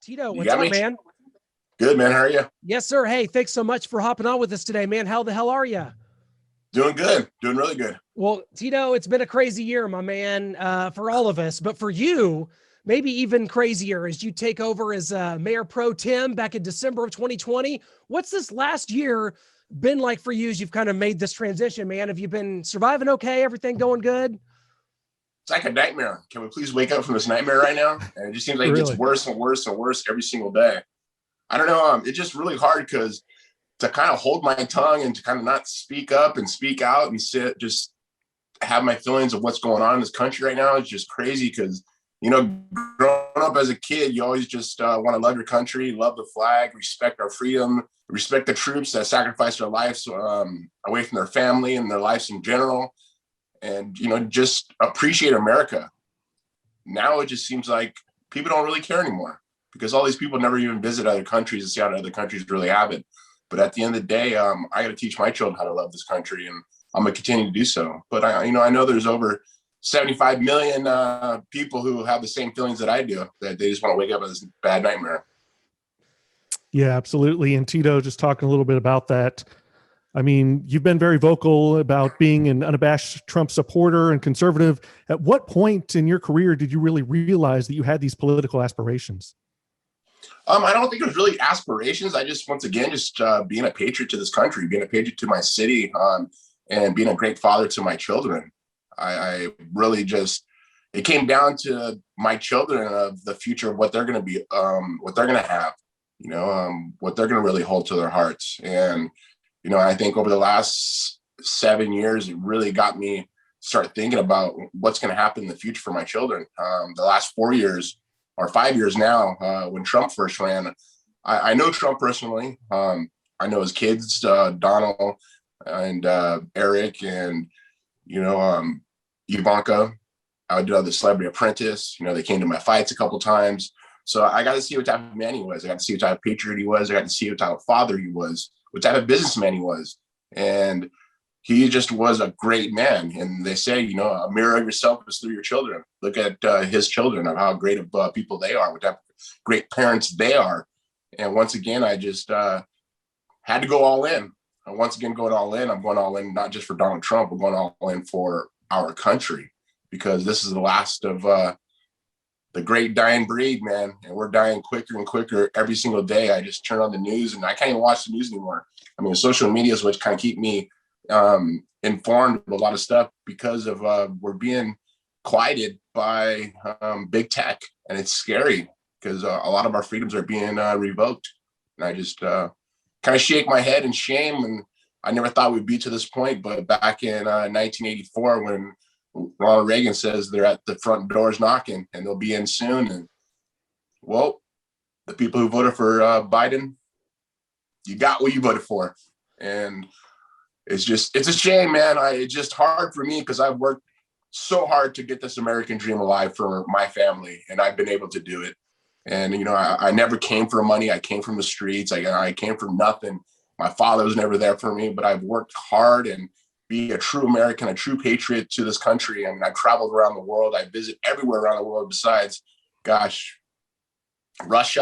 Tito, You what's got up, me? man? Good, man. How are you? Yes, sir. Hey, thanks so much for hopping on with us today, man. How the hell are you? Doing good. Doing really good. Well, Tito, it's been a crazy year, my man, for all of us, but for you, maybe even crazier as you take over as Mayor Pro Tem back in December of 2020. What's this last year been like for you as you've kind of made this transition, man? Have you been surviving okay? Everything going good? It's like a nightmare. Can we please wake up from this nightmare right now? And it just seems like it gets Really? worse and worse and worse every single day. I don't know. It's just really hard because to kind of hold my tongue and to kind of not speak up and speak out and just have my feelings of what's going on in this country right now is just crazy because, growing up as a kid, you always just want to love your country, love the flag, respect our freedom, respect the troops that sacrifice their lives away from their family and their lives in general. And, just appreciate America. Now it just seems like people don't really care anymore because all these people never even visit other countries to see how other countries really have it. But at the end of the day, I got to teach my children how to love this country, and I'm going to continue to do so. But I know there's over 75 million people who have the same feelings that I do, that they just want to wake up in this bad nightmare. Yeah, absolutely. And Tito, just talking a little bit about that. I mean, you've been very vocal about being an unabashed Trump supporter and conservative. At what point in your career did you really realize that you had these political aspirations? I don't think it was really aspirations. I just, once again, just being a patriot to this country, being a patriot to my city, and being a great father to my children. I really just, it came down to my children of the future of what they're going to be, what they're going to have, what they're going to really hold to their hearts. And, I think over the last 7 years, it really got me start thinking about what's going to happen in the future for my children. The last 4 years or 5 years now, when Trump first ran, I know Trump personally. I know his kids, Donald and Eric and, Ivanka. I did the Celebrity Apprentice. They came to my fights a couple times. So I got to see what type of man he was. I got to see what type of patriot he was. I got to see what type of father he was, what type of businessman he was. And he just was a great man. And they say, a mirror of yourself is through your children. Look at his children and how great of people they are, what type of great parents they are. And once again, I just had to go all in. And once again, going all in, I'm going all in, not just for Donald Trump, we're going all in for our country, because this is the last of the great dying breed, man. And we're dying quicker and quicker every single day. I just turn on the news and I can't even watch the news anymore. I mean, social media is what kind of keep me informed of a lot of stuff, because of we're being quieted by big tech, and it's scary because a lot of our freedoms are being revoked. And I just kind of shake my head in shame. And I never thought we'd be to this point, but back in 1984, when Ronald Reagan says they're at the front doors knocking and they'll be in soon, and well, the people who voted for Biden, you got what you voted for. And it's a shame, man. It's just hard for me because I've worked so hard to get this American dream alive for my family, and I've been able to do it. And, I never came for money. I came from the streets. I came from nothing. My father was never there for me, but I've worked hard and be a true American, a true patriot to this country. I mean, I've traveled around the world. I visit everywhere around the world besides, Russia.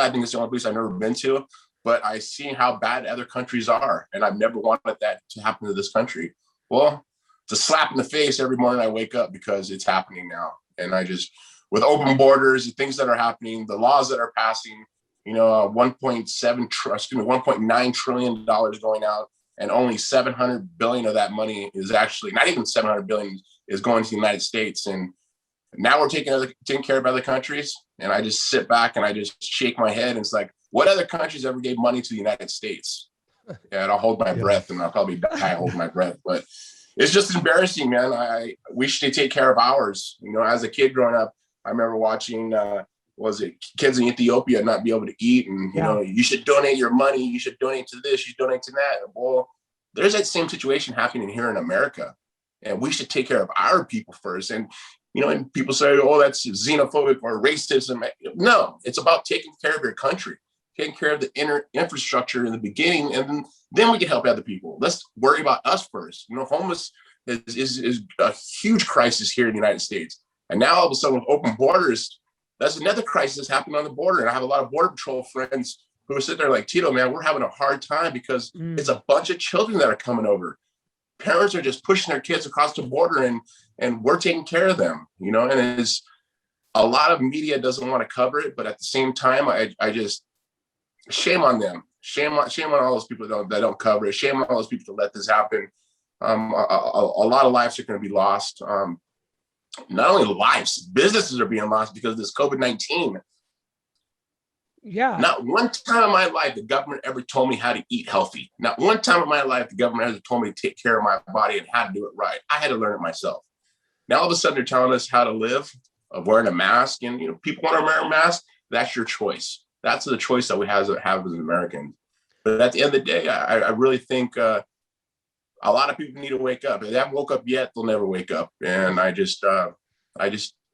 I think it's the only place I've never been to. But I see how bad other countries are, and I've never wanted that to happen to this country. Well, it's a slap in the face every morning I wake up because it's happening now. And with open borders, the things that are happening, the laws that are passing, $1.9 trillion going out, and only 700 billion of that money is actually, not even 700 billion is going to the United States. And now we're taking care of other countries. And I just sit back and I just shake my head. And it's like, what other countries ever gave money to the United States? Yeah, and I'll hold my breath, and I'll probably die holding my breath. But it's just embarrassing, man. We should take care of ours. As a kid growing up, I remember watching, kids in Ethiopia not be able to eat, and you should donate your money. You should donate to this. You should donate to that. Well, there's that same situation happening here in America, and we should take care of our people first. And and people say, "Oh, that's xenophobic or racism." No, it's about taking care of your country, taking care of the infrastructure in the beginning, and then we can help other people. Let's worry about us first. Homeless is a huge crisis here in the United States, and now all of a sudden with open borders, that's another crisis happening on the border. And I have a lot of Border Patrol friends who are sitting there like, Tito, man, we're having a hard time because it's a bunch of children that are coming over. Parents are just pushing their kids across the border, and we're taking care of them, you know. And it's a lot of media doesn't want to cover it, but at the same time, I just shame on them. Shame on all those people that don't cover it. Shame on all those people that let this happen. A lot of lives are going to be lost. Not only lives, businesses are being lost because of this COVID-19. Yeah. Not one time in my life the government ever told me how to eat healthy. Not one time in my life the government ever told me to take care of my body and how to do it right. I had to learn it myself. Now all of a sudden they're telling us how to live, of wearing a mask, and people want to wear a mask. That's your choice. That's the choice that we have as Americans. But at the end of the day, I really think a lot of people need to wake up. If they haven't woke up yet, they'll never wake up. And I just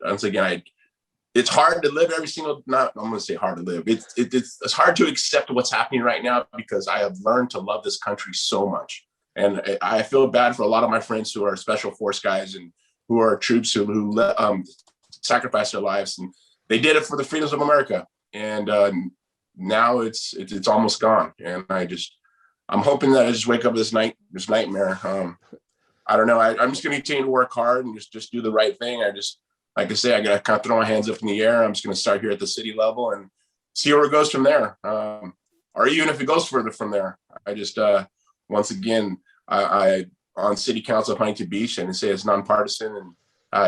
once again, it's hard to live every single, I'm going to say hard to live. It's hard to accept what's happening right now because I have learned to love this country so much. And I feel bad for a lot of my friends who are special force guys and who are troops who sacrificed their lives. And they did it for the freedoms of America. And now it's almost gone. And I'm hoping that I just wake up this nightmare. I don't know. I'm just going to continue to work hard and just do the right thing. Like I say, I got to kind of throw my hands up in the air. I'm just going to start here at the city level and see where it goes from there. Or even if it goes further from there. Once again, I on city council of Huntington Beach, and say it's nonpartisan, and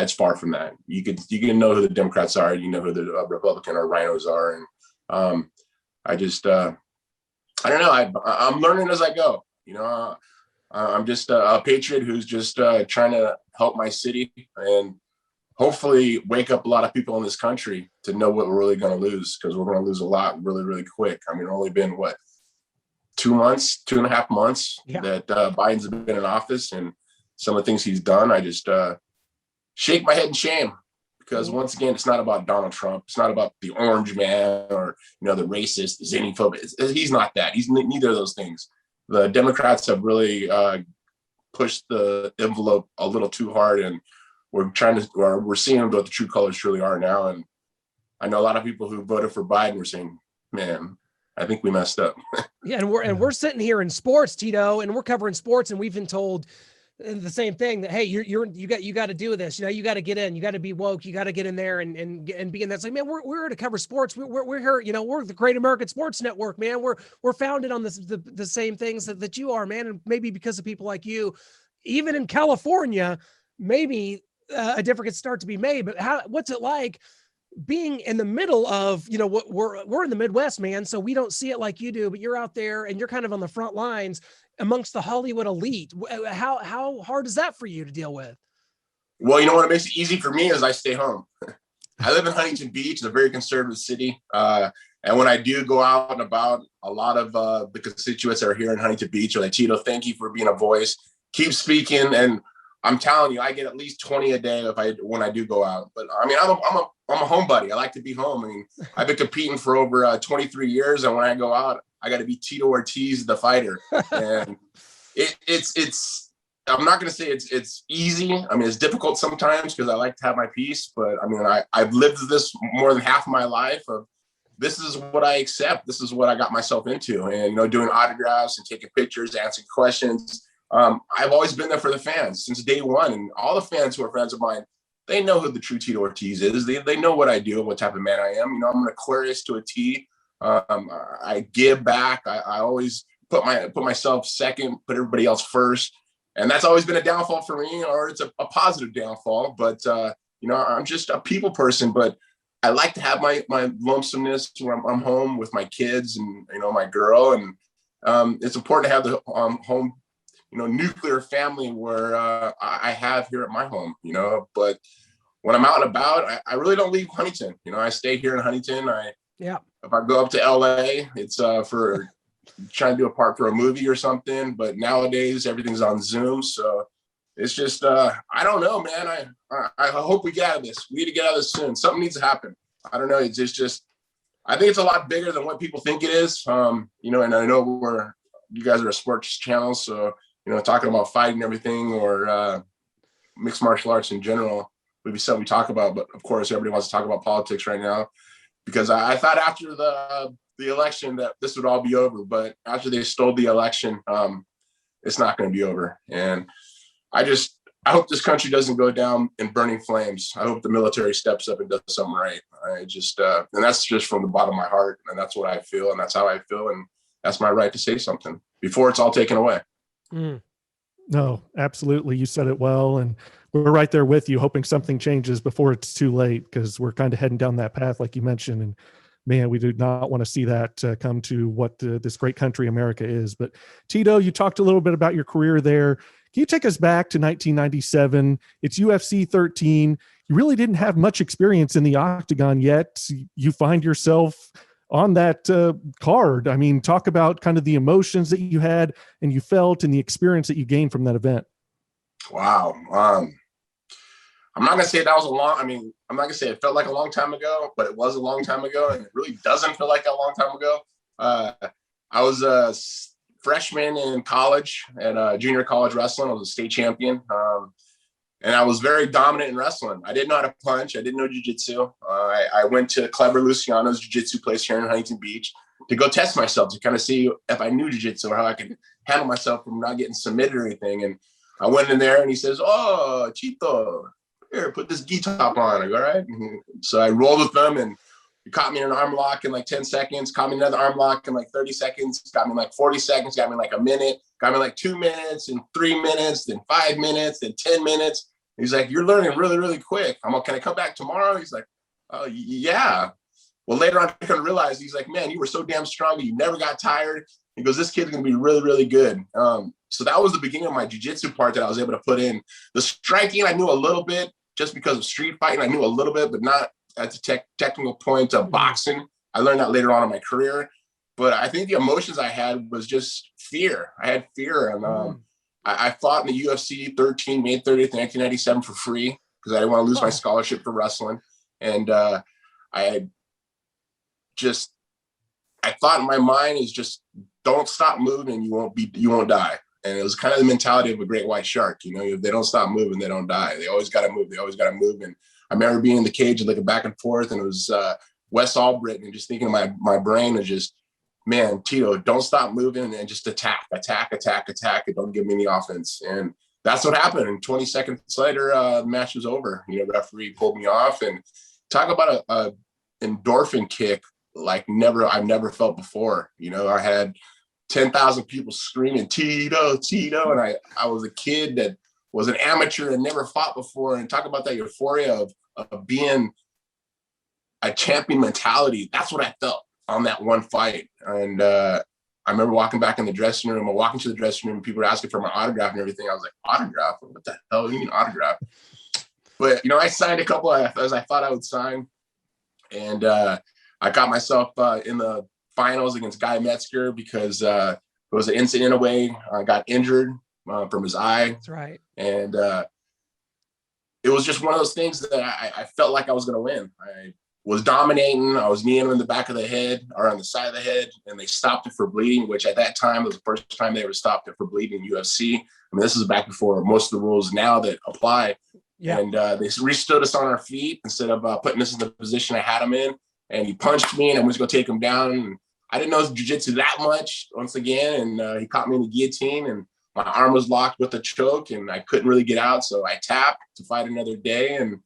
it's far from that. You can know who the Democrats are, you know who the Republican or rhinos are. And I don't know. I'm learning as I go. I'm just a patriot who's just trying to help my city and hopefully wake up a lot of people in this country to know what we're really going to lose, because we're going to lose a lot really, really quick. I mean, it's only been 2.5 months that Biden's been in office, and some of the things he's done, I just shake my head in shame. Because once again, it's not about Donald Trump. It's not about the orange man or, the racist, the xenophobic. He's not that. He's neither of those things. The Democrats have really pushed the envelope a little too hard, and we're seeing what the true colors truly are now. And I know a lot of people who voted for Biden were saying, man, I think we messed up. Yeah. And we're sitting here in sports, Tito, and we're covering sports, and we've been told the same thing, that, hey, you got to do this, you got to get in, you got to be woke, you got to get in there and be in that. It's like, man, we're here to cover sports. We're here, we're the Great American Sports Network, man. We're founded on the same things that you are, man. And maybe because of people like you, even in California, maybe a difference could start to be made. But what's it like being in the middle of, what we're in the Midwest, man. So we don't see it like you do, but you're out there and you're kind of on the front lines amongst the Hollywood elite. How hard is that for you to deal with? Well, what makes it easy for me is I stay home. I live in Huntington Beach. It's a very conservative city. And when I do go out and about, a lot of the constituents that are here in Huntington Beach are like, Tito, thank you for being a voice. Keep speaking. And I'm telling you, I get at least 20 a day when I do go out. But I mean, I'm a homebody. I like to be home. I mean, I've been competing for over 23 years. And when I go out, I got to be Tito Ortiz, the fighter. And I'm not going to say it's easy. I mean, it's difficult sometimes because I like to have my peace. But I mean, I've lived this more than half of my life. This is what I accept. This is what I got myself into. And, doing autographs and taking pictures, answering questions. I've always been there for the fans since day one. And all the fans who are friends of mine, they know who the true Tito Ortiz is. They know what I do and what type of man I am. I'm an Aquarius to a T. I give back. I always put myself second, put everybody else first. And that's always been a downfall for me, or it's a positive downfall. But, I'm just a people person, but I like to have my lonesomeness where I'm home with my kids and, my girl. And it's important to have the home, nuclear family where I have here at my home, but when I'm out and about, I really don't leave Huntington. I stay here in Huntington. If I go up to LA, it's for trying to do a part for a movie or something. But nowadays, everything's on Zoom. So it's just, I don't know, man. I hope we get out of this. We need to get out of this soon. Something needs to happen. I don't know. It's just, I think it's a lot bigger than what people think it is. And I know you guys are a sports channel. So, talking about fighting and everything or mixed martial arts in general. would be something we talk about. But of course, everybody wants to talk about politics right now, because I thought after the election that this would all be over. But after they stole the election, it's not going to be over. And I hope this country doesn't go down in burning flames. I hope the military steps up and does something right. And that's just from the bottom of my heart. And that's what I feel. And that's how I feel. And that's my right to say something before it's all taken away. Mm. No, absolutely. You said it well. And we're right there with you, hoping something changes before it's too late, because we're kind of heading down that path, like you mentioned. And man, we do not want to see that come to what this great country America is. But Tito, you talked a little bit about your career there. Can you take us back to 1997? It's UFC 13. You really didn't have much experience in the octagon yet. You find yourself on that card. I mean, talk about kind of the emotions that you had and you felt and the experience that you gained from that event. Wow. I'm not going to say that was I'm not going to say it felt like a long time ago, but it was a long time ago. And it really doesn't feel like a long time ago. I was a freshman in college at junior college wrestling. I was a state champion. And I was very dominant in wrestling. I didn't know how to punch. I didn't know jiu-jitsu. I went to Clever Luciano's jiu-jitsu place here in Huntington Beach to go test myself, to kind of see if I knew jiu-jitsu or how I could handle myself from not getting submitted or anything. And I went in there and he says, "Oh, Tito, here, put this gi top on." I go, "All right." So I rolled with them, and he caught me in an arm lock in like 10 seconds, caught me another arm lock in like 30 seconds, got me in like 40 seconds, got me in like a minute, got me like 2 minutes and 3 minutes, then 5 minutes, then 10 minutes. He's like, "You're learning really, really quick." I'm like, "Can I come back tomorrow?" He's like, "Oh, yeah." Well, later on, I kind of realized, he's like, "Man, you were so damn strong. You never got tired." He goes, "This kid's going to be really, really good." So that was the beginning of my jiu-jitsu part that I was able to put in. The striking, I knew a little bit just because of street fighting. I knew a little bit, but not at the technical point of boxing. I learned that later on in my career. But I think the emotions I had was just fear. I had fear. And I fought in the UFC 13, May 30th, 1997 for free because I didn't want to lose my scholarship for wrestling. And I thought in my mind is just, don't stop moving, you won't die. And it was kind of the mentality of a great white shark. You know, if they don't stop moving, they don't die. They always got to move. They always got to move. And I remember being in the cage and looking back and forth, and it was Wes Albritton, and just thinking my brain was just, man, Tito, don't stop moving and just attack, and don't give me any offense. And that's what happened. And 20 seconds later, the match was over. You know, referee pulled me off, and talk about a endorphin kick like I've never felt before. You know, I had 10,000 people screaming, "Tito, Tito." And I was a kid that was an amateur and never fought before. And talk about that euphoria of being a champion mentality. That's what I felt on that one fight. And I remember walking back in the dressing room, or walking to the dressing room, and people were asking for my autograph and everything. I was like, "Autograph? What the hell do you mean autograph?" But, you know, I signed a couple as I thought I would sign. And I got myself in the finals against Guy Metzger because there was an incident away. I got injured from his eye. That's right. And it was just one of those things that I felt like I was going to win. I was dominating. I was kneeing him in the back of the head or on the side of the head, and they stopped it for bleeding, which at that time was the first time they ever stopped it for bleeding in UFC. I mean, this is back before most of the rules now that apply. Yeah. And they restood us on our feet instead of putting us in the position I had him in. And he punched me, and I was going to take him down. And I didn't know jiu-jitsu that much once again. And he caught me in the guillotine, and my arm was locked with a choke, and I couldn't really get out. So I tapped to fight another day. And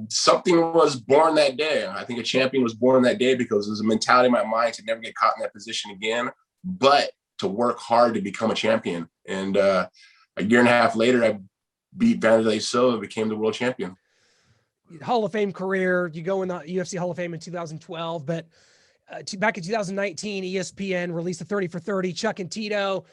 something was born that day. I think a champion was born that day because it was a mentality in my mind to never get caught in that position again, but to work hard to become a champion. And a year and a half later, I beat Vanderlei Silva and became the world champion. Hall of Fame career. You go in the UFC Hall of Fame in 2012, but back in 2019, ESPN released the 30 for 30, Chuck and Tito.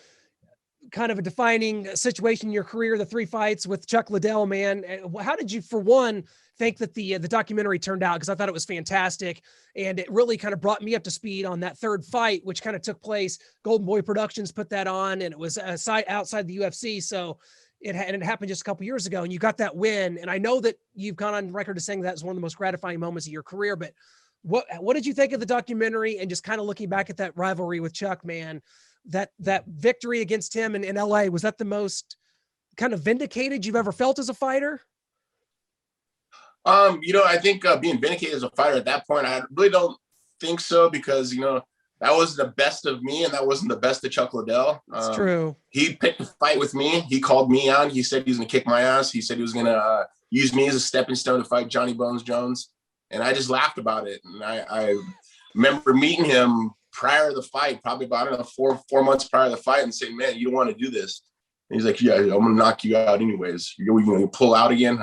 Kind of a defining situation in your career, the 3 fights with Chuck Liddell, man. How did you, for one, think that the documentary turned out? Because I thought it was fantastic, and it really kind of brought me up to speed on that third fight, which kind of took place. Golden Boy Productions put that on, and it was a site outside the UFC. So it happened just a couple years ago, and you got that win. And I know that you've gone on record as saying that was one of the most gratifying moments of your career. But what did you think of the documentary, and just kind of looking back at that rivalry with Chuck, man? That victory against him in LA, was that the most kind of vindicated you've ever felt as a fighter? I think being vindicated as a fighter at that point, I really don't think so, because that was the best of me, and that wasn't the best of Chuck Liddell. It's true. He picked a fight with me. He called me out. He said he was going to kick my ass. He said he was going to use me as a stepping stone to fight Johnny Bones Jones, and I just laughed about it. And I remember meeting him prior to the fight, probably about 4 months prior to the fight, and saying, "Man, you don't want to do this." And he's like, "Yeah, I'm going to knock you out anyways. You're going to pull out again."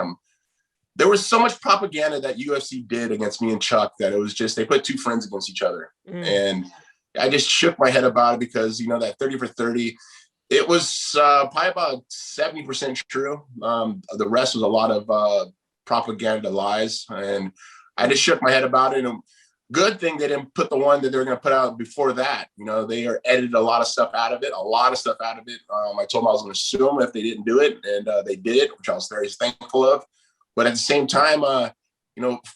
There was so much propaganda that UFC did against me and Chuck that it was just, they put two friends against each other. And I just shook my head about it, because, that 30 for 30, it was probably about 70% true. The rest was a lot of propaganda lies. And I just shook my head about it. And good thing they didn't put the one that they were going to put out before that. They edited a lot of stuff out of it. I told them I was going to sue them if they didn't do it. And they did, which I was very thankful of. But at the same time,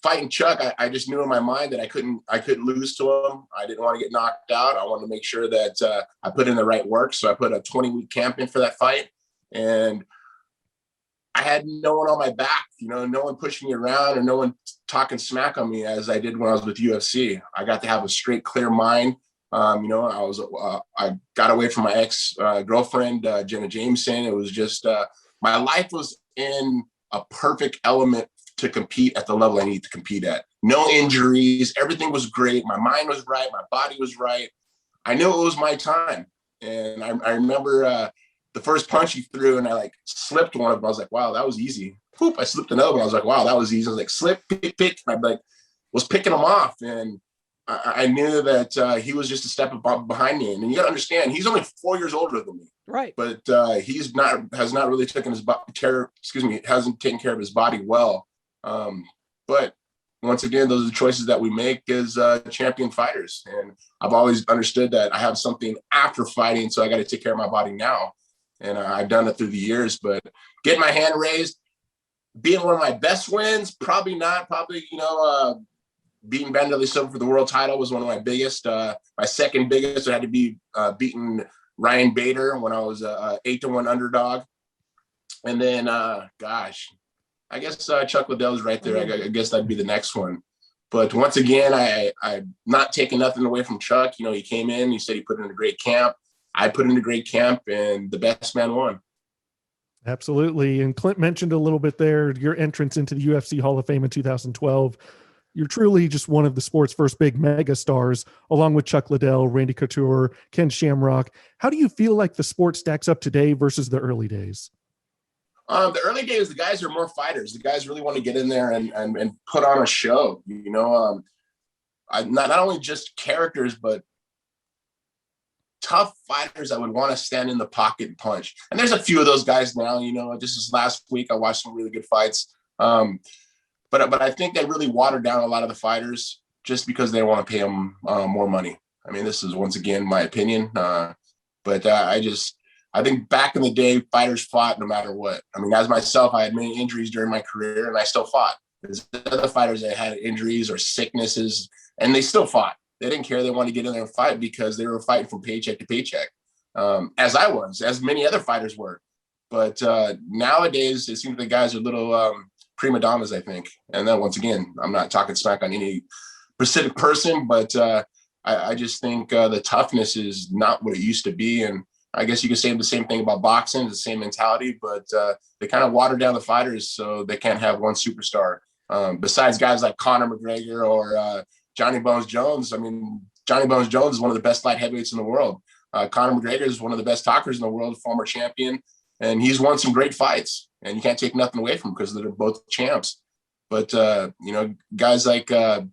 fighting Chuck, I just knew in my mind that I couldn't lose to him. I didn't want to get knocked out. I wanted to make sure that I put in the right work. So I put a 20-week camp in for that fight. And I had no one on my back, no one pushing me around, or no one talking smack on me as I did when I was with UFC. I got to have a straight, clear mind. I got away from my ex-girlfriend, Jenna Jameson. It was just, my life was in a perfect element to compete at the level I need to compete at. No injuries. Everything was great. My mind was right. My body was right. I knew it was my time. And I remember the first punch he threw, and I slipped one of them. I was like, wow, that was easy. Poop, I slipped another one. I was like, wow, that was easy. I was like, slip, pick. And I was picking them off. And I knew that he was just a step behind me. And you got to understand, he's only 4 years older than me. Right. But hasn't taken care of his body well. But once again, those are the choices that we make as champion fighters. And I've always understood that I have something after fighting, so I got to take care of my body now. And I've done it through the years. But getting my hand raised, being one of my best wins, probably not. Probably, beating Vanderlei Silva for the world title was one of my biggest. My second biggest had to be beating Ryan Bader when I was a 8-1 underdog. And then, I guess Chuck Liddell's right there. I guess that'd be the next one. But once again, I'm not taking nothing away from Chuck. He came in, he said he put in a great camp. I put in a great camp, and the best man won. Absolutely. And Clint mentioned a little bit there, your entrance into the UFC Hall of Fame in 2012. You're truly just one of the sport's first big mega stars, along with Chuck Liddell, Randy Couture, Ken Shamrock. How do you feel like the sport stacks up today versus the early days? The early days, the guys are more fighters. The guys really want to get in there and put on a show. Not only just characters, but tough fighters that would want to stand in the pocket and punch. And there's a few of those guys now. Just this last week, I watched some really good fights. But I think they really watered down a lot of the fighters just because they want to pay them more money. I mean, this is once again my opinion. But I think back in the day, fighters fought no matter what. I mean, as myself, I had many injuries during my career, and I still fought. There's other fighters that had injuries or sicknesses, and they still fought. They didn't care. They wanted to get in there and fight because they were fighting from paycheck to paycheck, as many other fighters were. But nowadays, it seems the guys are little prima donnas, I think. And then once again, I'm not talking smack on any specific person, but I just think the toughness is not what it used to be. And I guess you could say the same thing about boxing, the same mentality, but they kind of watered down the fighters so they can't have one superstar. Besides guys like Conor McGregor or Johnny Bones Jones. I mean, Johnny Bones Jones is one of the best light heavyweights in the world. Conor McGregor is one of the best talkers in the world, former champion, and he's won some great fights. And you can't take nothing away from him because they're both champs. But guys like I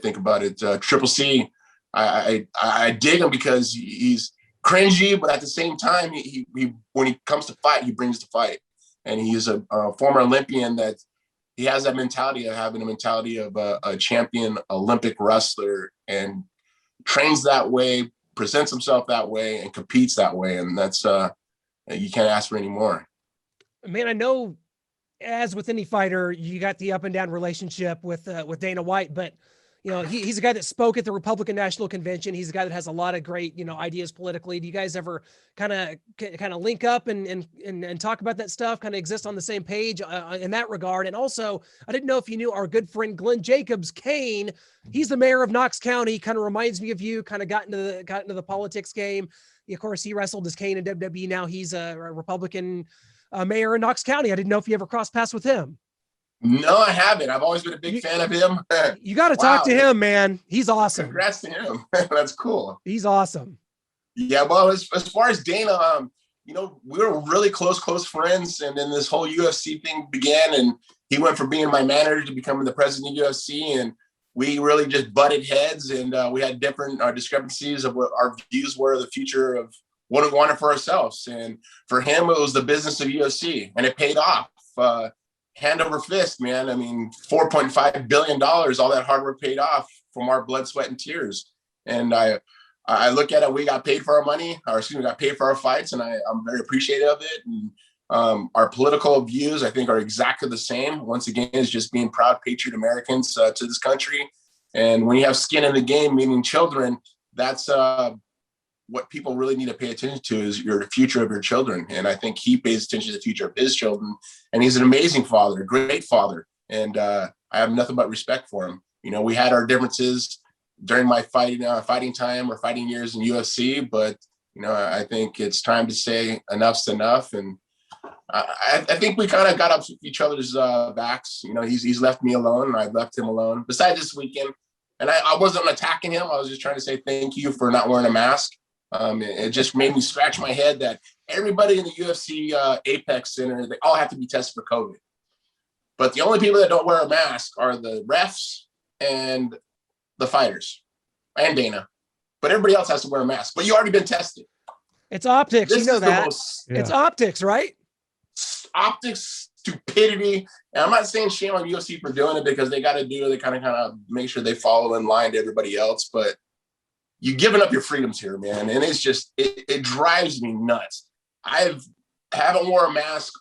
think about it, Triple C. I dig him because he's cringy, but at the same time, he when he comes to fight, he brings the fight. And he's a former Olympian that he has that mentality of having a mentality of a champion Olympic wrestler and trains that way, presents himself that way, and competes that way. And that's you can't ask for any more. Man, I know, as with any fighter, you got the up and down relationship with Dana White, but he's a guy that spoke at the Republican National Convention. He's a guy that has a lot of great, ideas politically. Do you guys ever kind of link up and talk about that stuff, kind of exist on the same page in that regard? And also, I didn't know if you knew our good friend Glenn Jacobs Kane. He's the mayor of Knox County, kind of reminds me of you, kind of got into the politics game. Of course, he wrestled as Kane in WWE. Now he's a Republican mayor in Knox County. I didn't know if you ever crossed paths with him. No, I haven't. I've always been a big fan of him. You got to talk to him, man. He's awesome. Congrats to him. That's cool. He's awesome. Yeah, well, as far as Dana, we were really close friends. And then this whole UFC thing began, and he went from being my manager to becoming the president of UFC. And we really just butted heads, and we had different discrepancies of what our views were of the future of what we wanted for ourselves. And for him, it was the business of UFC, and it paid off. Hand over fist, man. I mean, $4.5 billion, all that hard work paid off from our blood, sweat, and tears. And I look at it, we got paid for our money, we got paid for our fights, and I'm very appreciative of it. And our political views, I think, are exactly the same. Once again, it's just being proud patriot Americans to this country. And when you have skin in the game, meaning children, that's what people really need to pay attention to is the future of your children. And I think he pays attention to the future of his children. And he's an amazing father, a great father. And I have nothing but respect for him. We had our differences during my fighting time or fighting years in UFC, but, I think it's time to say enough's enough. And I think we kind of got up each other's backs. He's left me alone, and I've left him alone. Besides this weekend, and I wasn't attacking him. I was just trying to say thank you for not wearing a mask. It just made me scratch my head that everybody in the UFC Apex Center, they all have to be tested for COVID. But the only people that don't wear a mask are the refs and the fighters and Dana. But everybody else has to wear a mask. But you already been tested. It's optics. This you know is that. Yeah. It's optics, right? Optics, stupidity. And I'm not saying shame on UFC for doing it, because they got to do it. They kind of make sure they follow in line to everybody else. But you're giving up your freedoms here, man. And it's just, it drives me nuts. Haven't worn a mask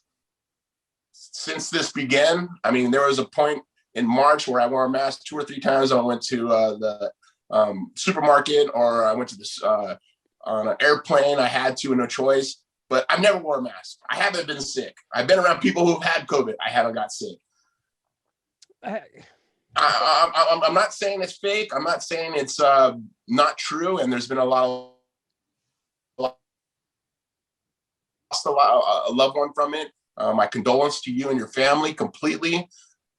since this began. I mean, there was a point in March where I wore a mask 2 or 3 times. I went to the supermarket, or I went to this on an airplane. I had to, no choice. But I've never worn a mask. I haven't been sick. I've been around people who've had COVID. I haven't got sick. I'm not saying it's fake. I'm not saying it's not true. And there's been a lot of lost a loved one from it. My condolence to you and your family completely.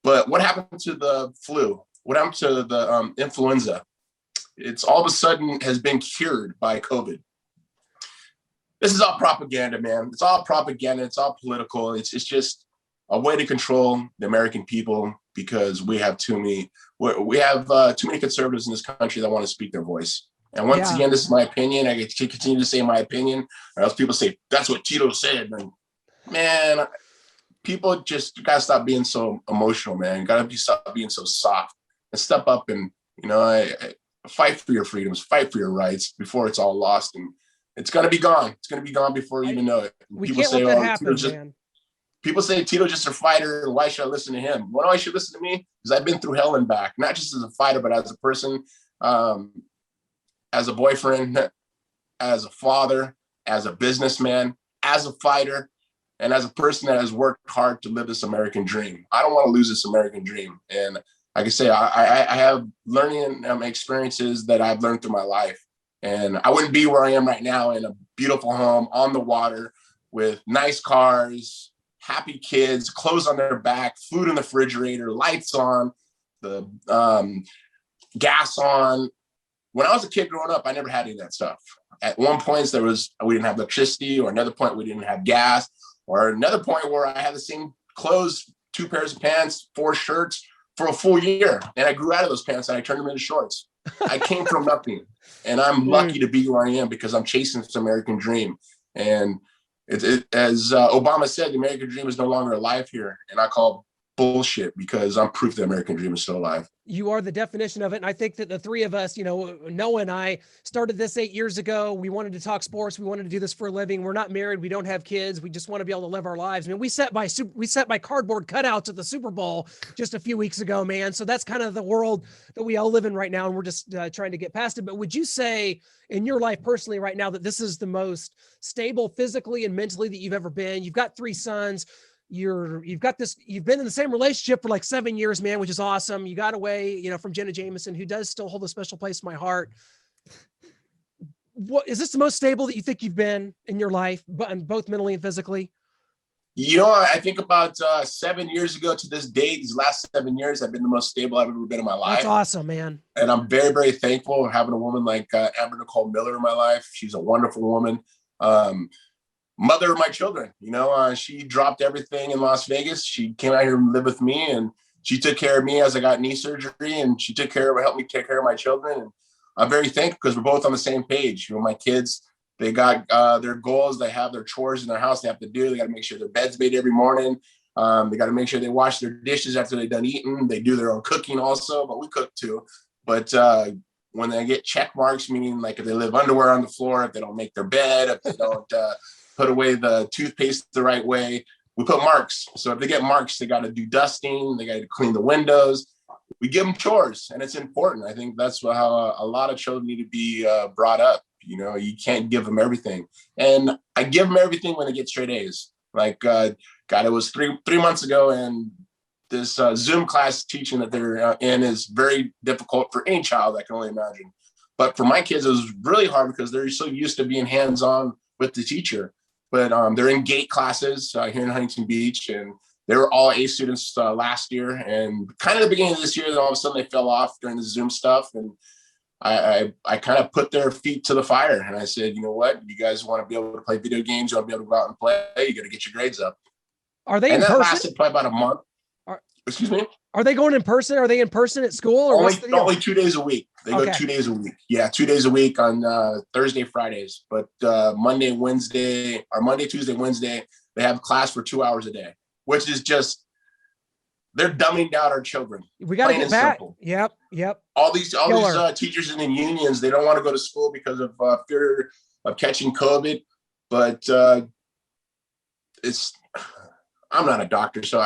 But what happened to the flu? What happened to the influenza? It's all of a sudden has been cured by COVID. This is all propaganda, man. It's all propaganda. It's all political. It's just a way to control the American people, because we have too many conservatives in this country that want to speak their voice. And once again, this is my opinion. I get to continue to say my opinion, or else people say, that's what Tito said. And man, people just gotta stop being so emotional, man. Stop being so soft and step up and, I fight for your freedoms, fight for your rights before it's all lost. And it's going to be gone. It's going to be gone before you even know it. People can't let that happen, man. People say Tito's just a fighter, and why should I listen to him? Why should listen to me? Because I've been through hell and back, not just as a fighter, but as a person, as a boyfriend, as a father, as a businessman, as a fighter, and as a person that has worked hard to live this American dream. I don't want to lose this American dream. And like I say, I have learning experiences that I've learned through my life. And I wouldn't be where I am right now, in a beautiful home on the water with nice cars, happy kids, clothes on their back, food in the refrigerator, lights on, the gas on. When I was a kid growing up, I never had any of that stuff. At one point, we didn't have electricity, or another point we didn't have gas, or another point where I had the same clothes, 2 pairs of pants, 4 shirts for a full year. And I grew out of those pants and I turned them into shorts. I came from nothing, and I'm lucky to be where I am because I'm chasing this American dream. And as Obama said, the American dream is no longer alive here. And I call bullshit, because I'm proof the American dream is still alive. You are the definition of it. And I think that the three of us, Noah and I started this 8 years ago. We wanted to talk sports. We wanted to do this for a living. We're not married. We don't have kids. We just want to be able to live our lives. I mean, we sat by cardboard cutouts at the Super Bowl just a few weeks ago, man. So that's kind of the world that we all live in right now. And we're just trying to get past it. But would you say in your life personally right now that this is the most stable physically and mentally that you've ever been? You've got 3 sons. You've been in the same relationship for like 7 years, man, which is awesome. You got away, from Jenna Jameson, who does still hold a special place in my heart. What is this the most stable that you think you've been in your life, but both mentally and physically? I think about 7 years ago to this date, these last 7 years, I've been the most stable I've ever been in my life. That's awesome, man. And I'm very, very thankful for having a woman like Amber Nicole Miller in my life. She's a wonderful woman. Mother of my children, she dropped everything in Las Vegas. She came out here and lived with me, and she took care of me as I got knee surgery, and she helped me take care of my children. And I'm very thankful because we're both on the same page. My kids, they got their goals. They have their chores in their house they have to do. They got to make sure their bed's made every morning. They got to make sure they wash their dishes after they're done eating. They do their own cooking also, but we cook too. But when they get check marks, meaning like if they leave underwear on the floor, if they don't make their bed, if they don't put away the toothpaste the right way, we put marks. So if they get marks, they got to do dusting, they got to clean the windows. We give them chores, and it's important. I think that's how a lot of children need to be brought up. You can't give them everything, and I give them everything when they get straight A's. Like God, it was three months ago, and this Zoom class teaching that they're in is very difficult for any child, I can only imagine. But for my kids, it was really hard because they're so used to being hands-on with the teacher. But they're in GATE classes here in Huntington Beach, and they were all A students last year. And kind of the beginning of this year, then all of a sudden they fell off during the Zoom stuff. And I kind of put their feet to the fire. And I said, you know what? You guys want to be able to play video games, you want to be able to go out and play, you got to get your grades up. Are they in person? That lasted probably about a month. Excuse me? Are they going in person? Are they in person at school? Or only 2 days a week. They go 2 days a week. Yeah, 2 days a week on Thursday, Fridays. But Monday, Tuesday, Wednesday, they have class for 2 hours a day, which is just, they're dumbing down our children. We got to get back. Simple. Yep. All these teachers in the unions, they don't want to go to school because of fear of catching COVID. But I'm not a doctor, so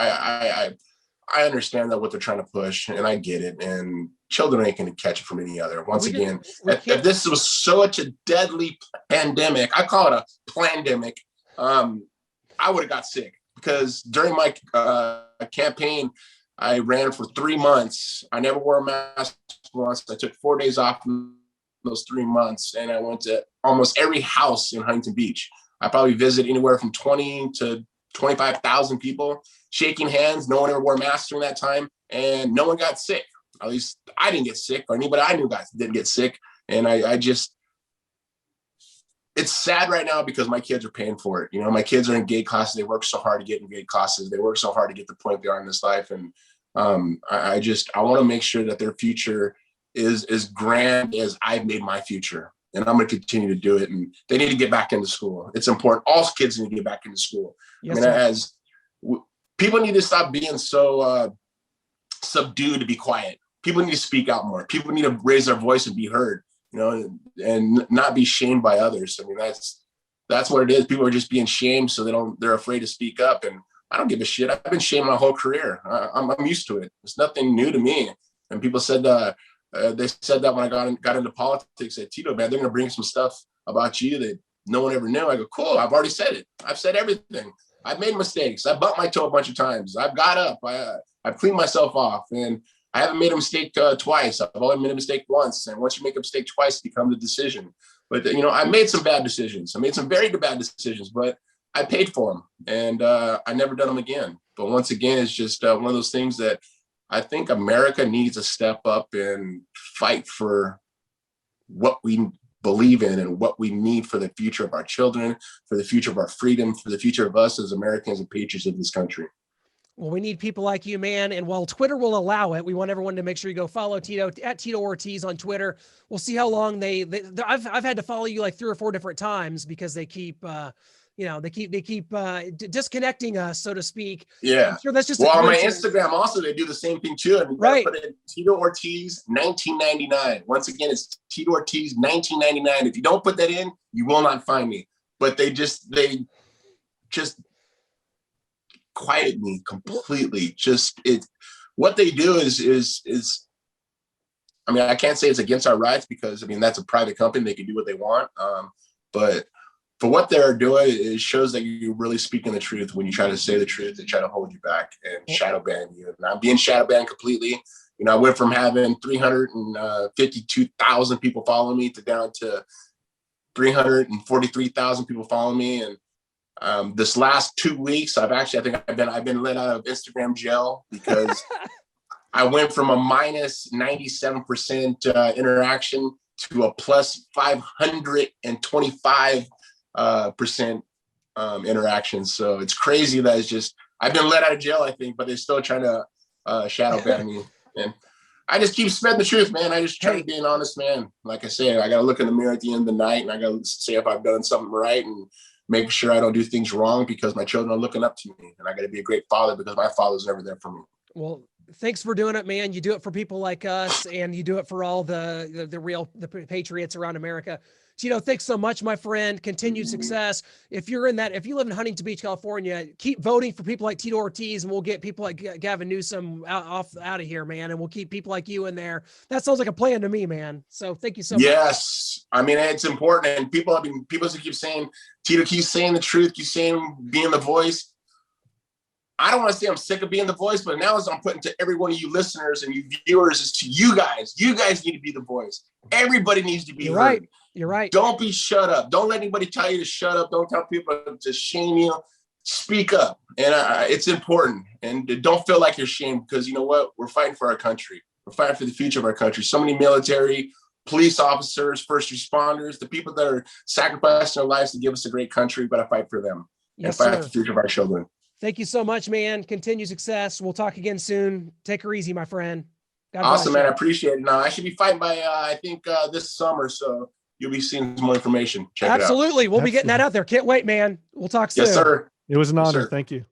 I understand that what they're trying to push, and I get it. And children ain't going to catch it from any other. Once again, if this was such a deadly pandemic, I call it a plandemic, I would have got sick, because during my campaign, I ran for 3 months. I never wore a mask once. I took 4 days off in those 3 months, and I went to almost every house in Huntington Beach. I probably visited anywhere from 20 to 25,000 people, shaking hands. No one ever wore masks during that time, and no one got sick. At least I didn't get sick, or anybody I knew didn't get sick. And I just, it's sad right now because my kids are paying for it. My kids are in GATE classes. They work so hard to get in GATE classes. They work so hard to get the point they are in this life. And I want to make sure that their future is as grand as I've made my future. And I'm going to continue to do it. And they need to get back into school. It's important. All kids need to get back into school. Yes, people need to stop being so subdued to be quiet. People need to speak out more. People need to raise their voice and be heard, and not be shamed by others. I mean, that's what it is. People are just being shamed, so they're afraid to speak up. And I don't give a shit. I've been shamed my whole career. I'm used to it. It's nothing new to me. And people said they said that when I got into politics, at Tito, man, they're going to bring some stuff about you that no one ever knew. I go, cool. I've already said it. I've said everything. I've made mistakes. I bumped my toe a bunch of times. I've got up. I've cleaned myself off, and I haven't made a mistake twice. I've only made a mistake once. And once you make a mistake twice, it becomes a decision. But, I made some bad decisions. I made some very bad decisions, but I paid for them, and I never done them again. But once again, it's just one of those things that I think America needs to step up and fight for what we believe in and what we need for the future of our children, for the future of our freedom, for the future of us as Americans and patriots of this country. Well, we need people like you, man. And while Twitter will allow it, we want everyone to make sure you go follow Tito at Tito Ortiz on Twitter. We'll see how long I've had to follow you like 3 or 4 different times because they keep they keep disconnecting us, so to speak. Yeah. I'm sure that's just well, on my Instagram also, they do the same thing too. And you right. Put in Tito Ortiz 1999. Once again, it's Tito Ortiz 1999. If you don't put that in, you will not find me. But they just quieted me completely. What they do is I mean, I can't say it's against our rights because I mean that's a private company, they can do what they want. But for what they're doing, it shows that you're really speaking the truth. When you try to say the truth, they try to hold you back and shadow ban you. And I'm being shadow banned completely. I went from having 352,000 people follow me to down to 343,000 people follow me. And this last 2 weeks, I've been let out of Instagram jail because I went from a minus 97% interaction to a plus 525 percent interaction. So it's crazy that it's just I've been let out of jail, I think, but they're still trying to shadow ban me. And I just keep spreading the truth, man. I just try to be an honest man. Like I say, I got to look in the mirror at the end of the night and I got to say if I've done something right and make sure I don't do things wrong because my children are looking up to me. And I got to be a great father because my father's never there for me. Well, thanks for doing it, man. You do it for people like us and you do it for all the real patriots around America. Tito, thanks so much, my friend. Continued success. If you live in Huntington Beach, California, keep voting for people like Tito Ortiz and we'll get people like Gavin Newsom out of here, man. And we'll keep people like you in there. That sounds like a plan to me, man. So thank you so much. Yes. I mean, it's important. And people keep saying, Tito keeps saying the truth, keep saying being the voice. I don't want to say I'm sick of being the voice, but now as I'm putting to every one of you listeners and you viewers is to you guys. You guys need to be the voice. Everybody needs to be heard. Right. You're right. Don't be shut up. Don't let anybody tell you to shut up. Don't tell people to shame you. Speak up. And it's important. And don't feel like you're shamed because you know what? We're fighting for our country. We're fighting for the future of our country. So many military, police officers, first responders, the people that are sacrificing their lives to give us a great country, but I fight for them and fight for the future of our children. Thank you so much, man. Continue success. We'll talk again soon. Take her easy, my friend. God awesome, man. I appreciate it. Now I should be fighting by, I think this summer. So you'll be seeing some more information. Check it out. Absolutely. We'll be getting that out there. Can't wait, man. We'll talk soon. Yes, sir. It was an honor. Yes, sir. Thank you.